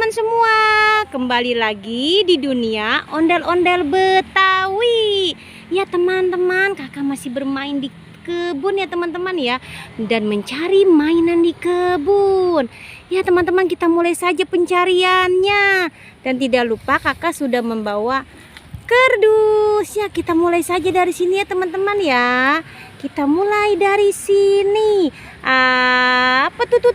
teman-teman semua, kembali lagi di dunia ondel-ondel Betawi. Ya teman-teman, kakak masih bermain di kebun ya teman-teman ya, dan mencari mainan di kebun. Ya teman-teman, kita mulai saja pencariannya. Dan tidak lupa kakak sudah membawa kardus. Ya, kita mulai saja dari sini ya teman-teman ya. Kita mulai dari sini. Apa tuh?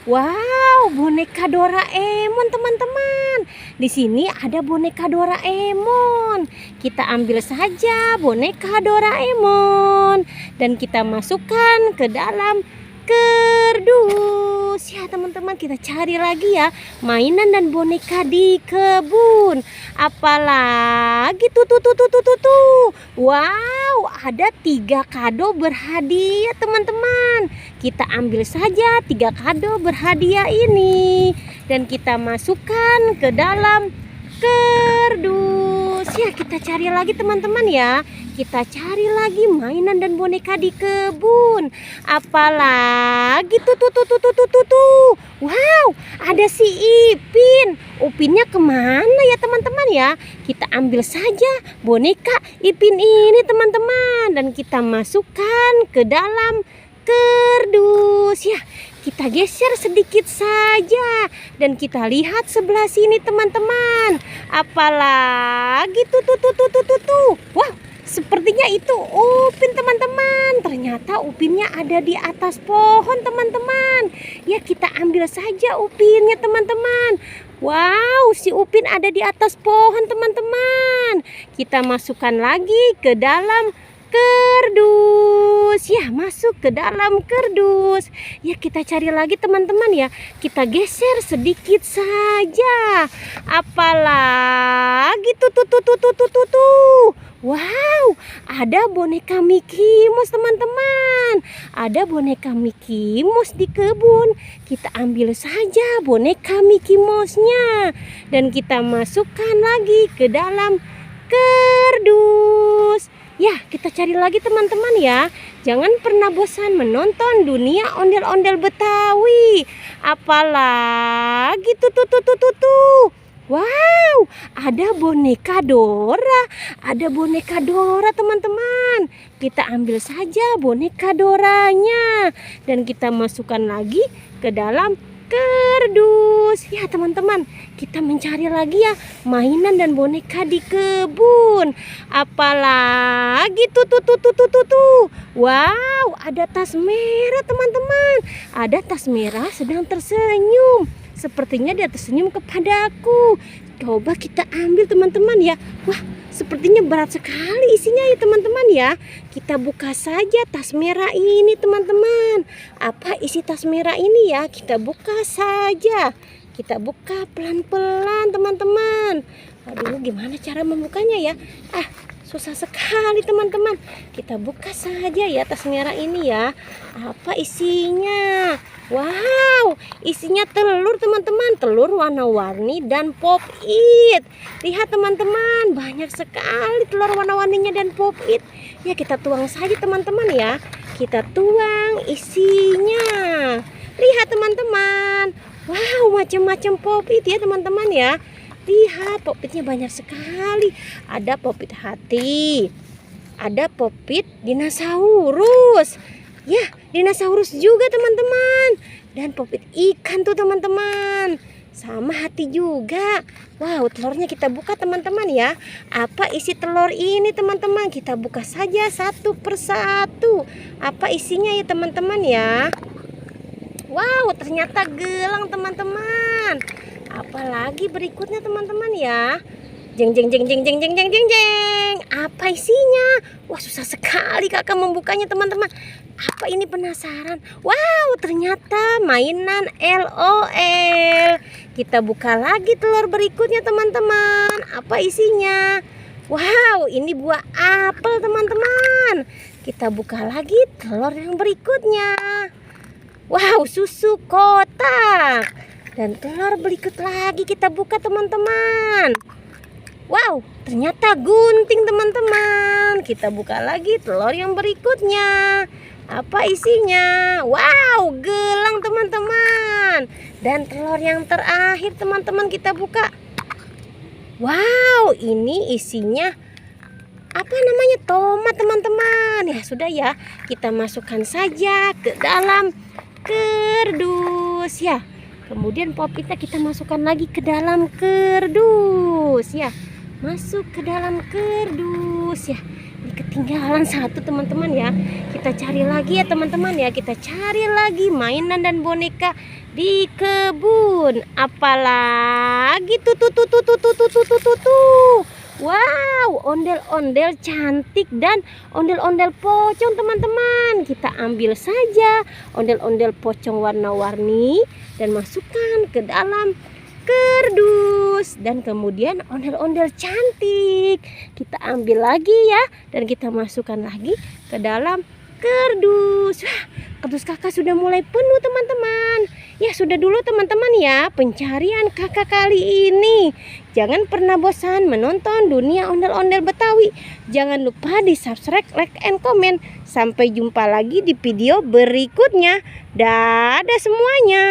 Wow, boneka Doraemon teman-teman. Di sini ada boneka Doraemon. Kita ambil saja boneka Doraemon dan kita masukkan ke dalam kardus. Ya teman-teman, kita cari lagi ya mainan dan boneka di kebun. Apalagi tuh. Wow, ada 3 kado berhadiah teman-teman. Kita ambil saja 3 kado berhadiah ini dan kita masukkan ke dalam kardus. Ya, kita cari lagi teman-teman ya. Kita cari lagi mainan dan boneka di kebun. Apalagi tuh. Wow, ada si Ipin. Upinnya kemana ya teman-teman ya? Kita ambil saja boneka Ipin ini teman-teman dan kita masukkan ke dalam kardus. Ya, kita geser sedikit saja dan kita lihat sebelah sini teman-teman. Apalagi tuh. Wow, sepertinya itu Upin teman-teman. Ternyata Upinnya ada di atas pohon teman-teman. Ya, kita ambil saja Upinnya teman-teman. Wow, si Upin ada di atas pohon teman-teman. Kita masukkan lagi ke dalam kardus. Ya, masuk ke dalam kardus. Ya, kita cari lagi teman-teman ya. Kita geser sedikit saja. Apalagi tuh. Wow, ada boneka Mickey Mouse teman-teman. Ada boneka Mickey Mouse di kebun. Kita ambil saja boneka Mickey Mouse-nya dan kita masukkan lagi ke dalam kardus. Ya, kita cari lagi teman-teman ya. Jangan pernah bosan menonton dunia ondel-ondel Betawi. Apalagi tuh. Wow, ada boneka Dora. Ada boneka Dora teman-teman. Kita ambil saja boneka Doranya dan kita masukkan lagi ke dalam kardus. Ya teman-teman, kita mencari lagi ya mainan dan boneka di kebun. Apalagi tuh. Wow, ada tas merah teman-teman. Ada tas merah sedang tersenyum. Sepertinya dia tersenyum kepadaku. Coba kita ambil teman-teman ya. Wah, sepertinya berat sekali isinya ya teman-teman ya. Kita buka saja tas merah ini teman-teman. Apa isi tas merah ini ya? Kita buka saja. Kita buka pelan-pelan teman-teman. Aduh, gimana cara membukanya ya? Susah sekali teman-teman. Kita buka saja ya tas merah ini ya. Apa isinya? Wow, isinya telur teman-teman. Telur warna-warni dan pop-it. Lihat teman-teman, banyak sekali telur warna-warninya dan pop-it. Ya, kita tuang saja teman-teman ya. Kita tuang isinya. Lihat teman-teman. Wow, macam-macam pop-it ya teman-teman ya. Lihat, pop-itnya banyak sekali. Ada pop-it hati. Ada pop-it dinosaurus. Ya, dinosaurus juga teman-teman. Dan pop-it ikan tuh teman-teman. Sama hati juga. Wow, telurnya kita buka teman-teman ya. Apa isi telur ini teman-teman? Kita buka saja satu persatu. Apa isinya ya teman-teman ya? Wow, ternyata gelang teman-teman. Apalagi berikutnya teman-teman ya. Jeng. Apa isinya? Wah, susah sekali kakak membukanya teman-teman. Apa ini, penasaran? Wow, ternyata mainan LOL. Kita buka lagi telur berikutnya teman-teman. Apa isinya? Wow, ini buah apel teman-teman. Kita buka lagi telur yang berikutnya. Wow, susu kotak. Dan telur berikut lagi kita buka teman-teman. Wow, ternyata gunting teman-teman. Kita buka lagi telur yang berikutnya. Apa isinya? Wow, gelang teman-teman. Dan telur yang terakhir teman-teman kita buka. Wow, ini isinya apa namanya, tomat teman-teman. Ya sudah ya, kita masukkan saja ke dalam kardus ya. Kemudian popitnya kita masukkan lagi ke dalam kardus ya. Masuk ke dalam kardus ya. Ini ketinggalan satu teman-teman ya. Kita cari lagi ya teman-teman ya. Kita cari lagi mainan dan boneka di kebun. Apalagi tuh. Wow, ondel-ondel cantik dan ondel-ondel pocong teman-teman. Kita ambil saja ondel-ondel pocong warna-warni dan masukkan ke dalam kardus. Dan kemudian ondel-ondel cantik kita ambil lagi ya, dan kita masukkan lagi ke dalam kardus. Wah, kardus kakak sudah mulai penuh teman-teman. Ya sudah dulu teman-teman ya pencarian kakak kali ini. Jangan pernah bosan menonton dunia ondel-ondel Betawi. Jangan lupa di subscribe, like, and comment. Sampai jumpa lagi di video berikutnya. Dadah semuanya.